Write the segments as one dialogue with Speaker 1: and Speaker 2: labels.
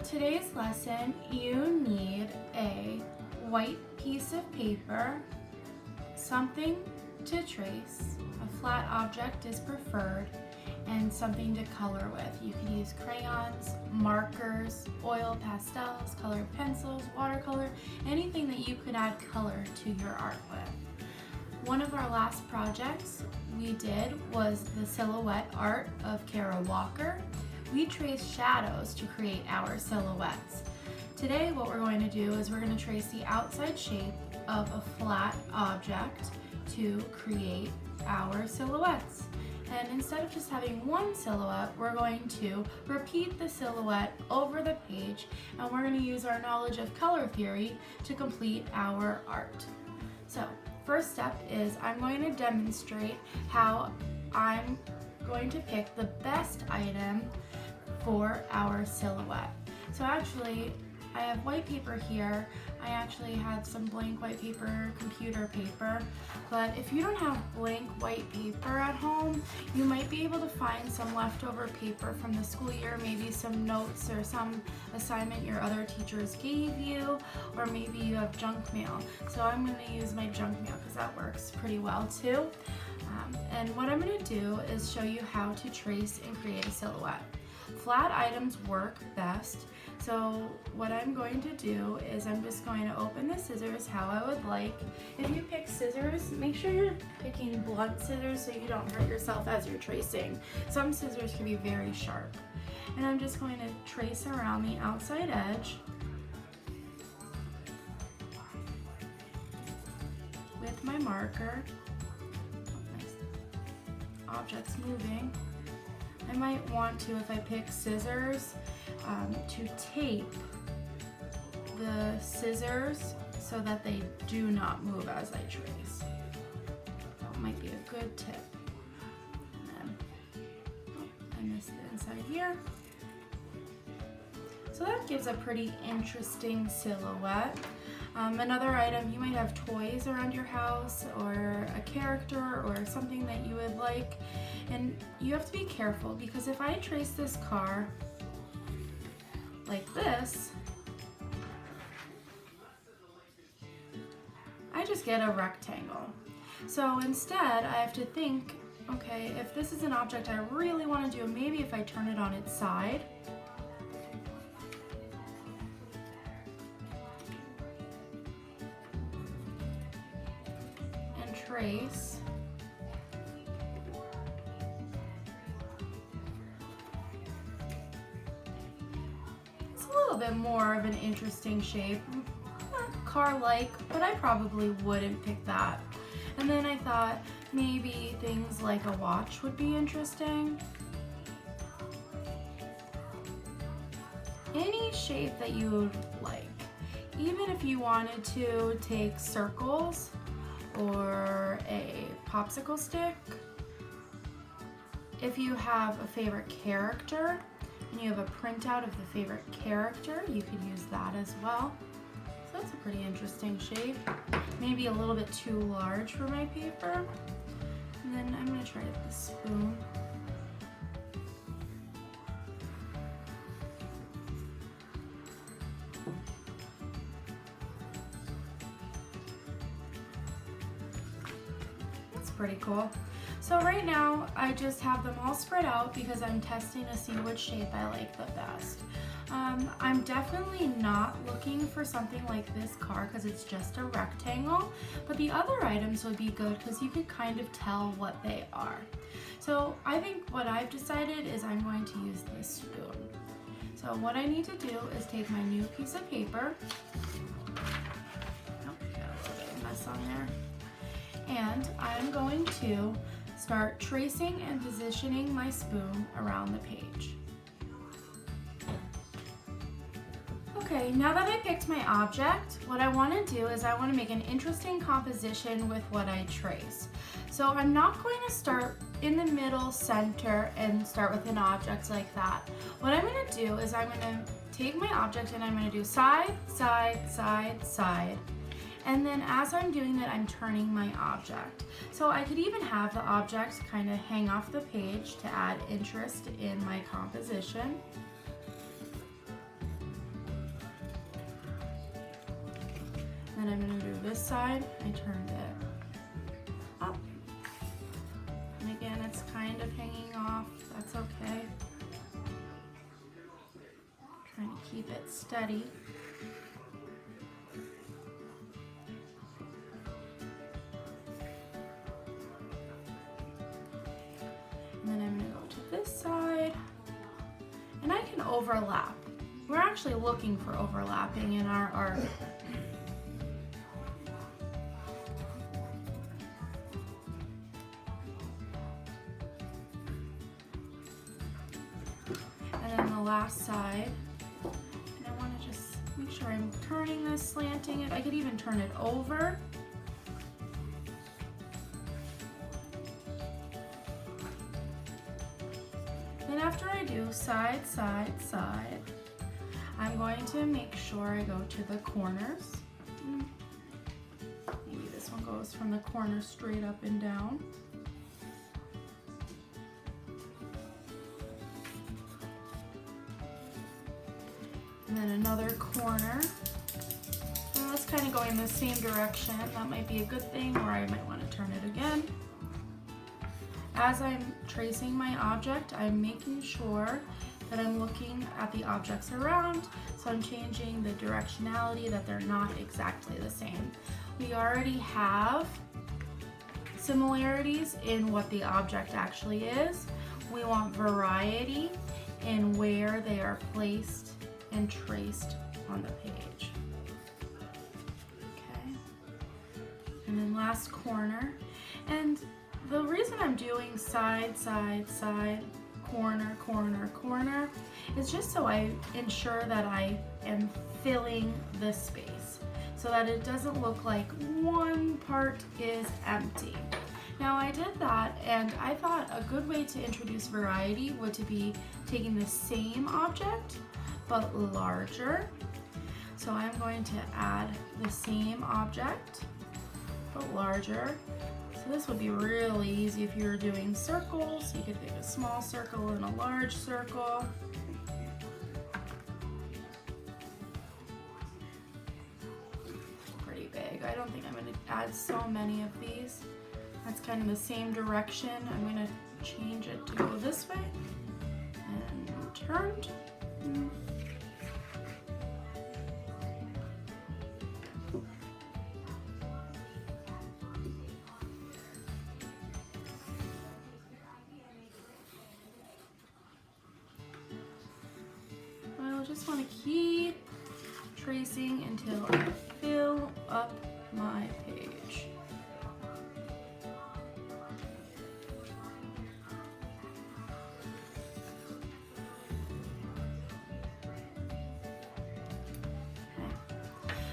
Speaker 1: today's lesson, you need a white piece of paper, something to trace, a flat object is preferred, and something to color with. You can use crayons, markers, oil pastels, colored pencils, watercolor, anything that you could add color to your art with. One of our last projects we did was the silhouette art of Kara Walker. We traced shadows to create our silhouettes. Today what we're going to do is we're going to trace the outside shape of a flat object to create our silhouettes. And instead of just having one silhouette, we're going to repeat the silhouette over the page, and we're going to use our knowledge of color theory to complete our art. So, first step is I'm going to demonstrate how I'm going to pick the best item for our silhouette. So actually, I have white paper here. I actually have some blank white paper, computer paper, but if you don't have blank white paper at home, you might be able to find some leftover paper from the school year, maybe some notes or some assignment your other teachers gave you, or maybe you have junk mail. So I'm going to use my junk mail because that works pretty well too. And what I'm going to do is show you how to trace and create a silhouette. Flat items work best, so what I'm going to do is I'm just going to open the scissors how I would like. If you pick scissors, make sure you're picking blunt scissors so you don't hurt yourself as you're tracing. Some scissors can be very sharp. And I'm just going to trace around the outside edge with my marker. My object's moving. I might want to, if I pick scissors, to tape the scissors so that they do not move as I trace. That might be a good tip. And then, I missed the inside here. So that gives a pretty interesting silhouette. Another item, you might have toys around your house or a character or something that you would like, and you have to be careful because if I trace this car like this, I just get a rectangle. So instead I have to think, okay, if this is an object I really want to do, maybe if I turn it on its side, trace. It's a little bit more of an interesting shape. Car-like, but I probably wouldn't pick that. And then I thought maybe things like a watch would be interesting. Any shape that you would like. Even if you wanted to take circles or a popsicle stick. If you have a favorite character and you have a printout of the favorite character, you could use that as well. So that's a pretty interesting shape. Maybe a little bit too large for my paper. And then I'm going to try the spoon. Pretty cool. So right now I just have them all spread out because I'm testing to see which shape I like the best. I'm definitely not looking for something like this car because it's just a rectangle, but the other items would be good because you could kind of tell what they are. So I think what I've decided is I'm going to use this spoon. So what I need to do is take my new piece of paper. Oh, got a little bit of mess on there. And I'm going to start tracing and positioning my spoon around the page. Okay, now that I picked my object, what I want to do is I want to make an interesting composition with what I trace. So I'm not going to start in the middle center and start with an object like that. What I'm going to do is I'm going to take my object and I'm going to do side, side, side, side. And then as I'm doing that, I'm turning my object. So I could even have the object kind of hang off the page to add interest in my composition. then I'm going to do this side. I turned it up. And again, it's kind of hanging off. That's okay. Trying to keep it steady. And then I'm going to go to this side. And I can overlap. We're actually looking for overlapping in our art. And then the last side. And I want to just make sure I'm turning this, slanting it. I could even turn it over. Then after I do side, side, side, I'm going to make sure I go to the corners. Maybe this one goes from the corner straight up and down. And then another corner. And that's kind of going the same direction. That might be a good thing, or I might want to turn it again. As I'm tracing my object, I'm making sure that I'm looking at the objects around, so I'm changing the directionality, that they're not exactly the same. We already have similarities in what the object actually is. We want variety in where they are placed and traced on the page. Okay, and then last corner. And the reason I'm doing side, side, side, corner, corner, corner is just so I ensure that I am filling the space so that it doesn't look like one part is empty. Now I did that, and I thought a good way to introduce variety would to be taking the same object but larger. So I'm going to add the same object but larger. So this would be really easy if you were doing circles. You could pick a small circle and a large circle. Pretty big. I don't think I'm going to add so many of these. That's kind of the same direction. I'm going to change it to go this way and turned. I just want to keep tracing until I fill up my page.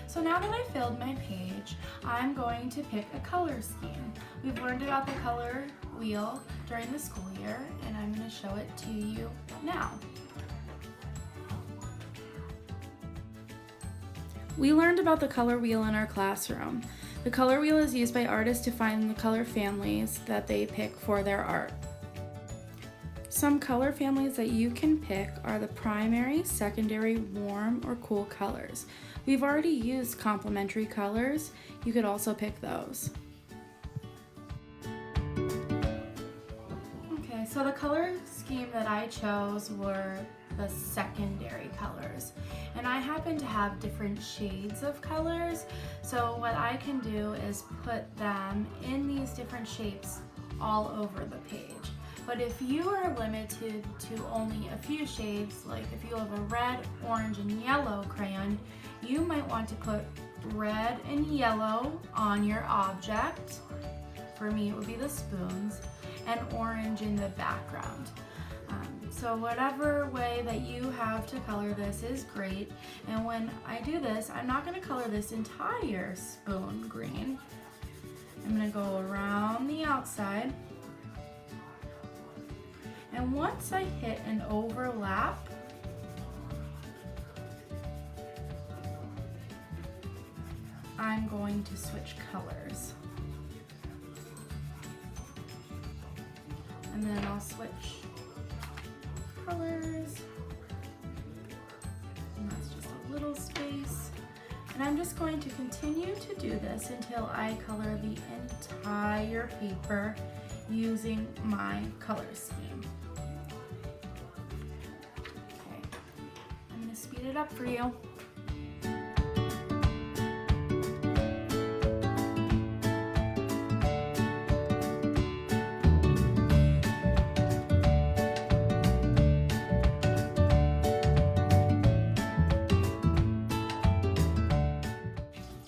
Speaker 1: So now that I filled my page, I'm going to pick a color scheme. We've learned about the color wheel during the school year, and I'm going to show it to you now. We learned about the color wheel in our classroom. The color wheel is used by artists to find the color families that they pick for their art. Some color families that you can pick are the primary, secondary, warm, or cool colors. We've already used complementary colors. You could also pick those. Okay, so the color scheme that I chose were the secondary colors. And I happen to have different shades of colors, so what I can do is put them in these different shapes all over the page. But if you are limited to only a few shades, like if you have a red, orange, and yellow crayon, you might want to put red and yellow on your object. For me, it would be the spoons, and orange in the background. So whatever way that you have to color this is great. And when I do this, I'm not going to color this entire spoon green. I'm going to go around the outside. And once I hit an overlap, I'm going to switch colors. And then I'll switch colors. And that's just a little space. And I'm just going to continue to this until I color the entire paper using my color scheme. Okay, I'm going to speed it up for you.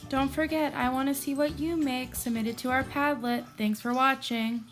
Speaker 1: Don't forget, I want to see what you make. Submit it to our Padlet. Thanks for watching.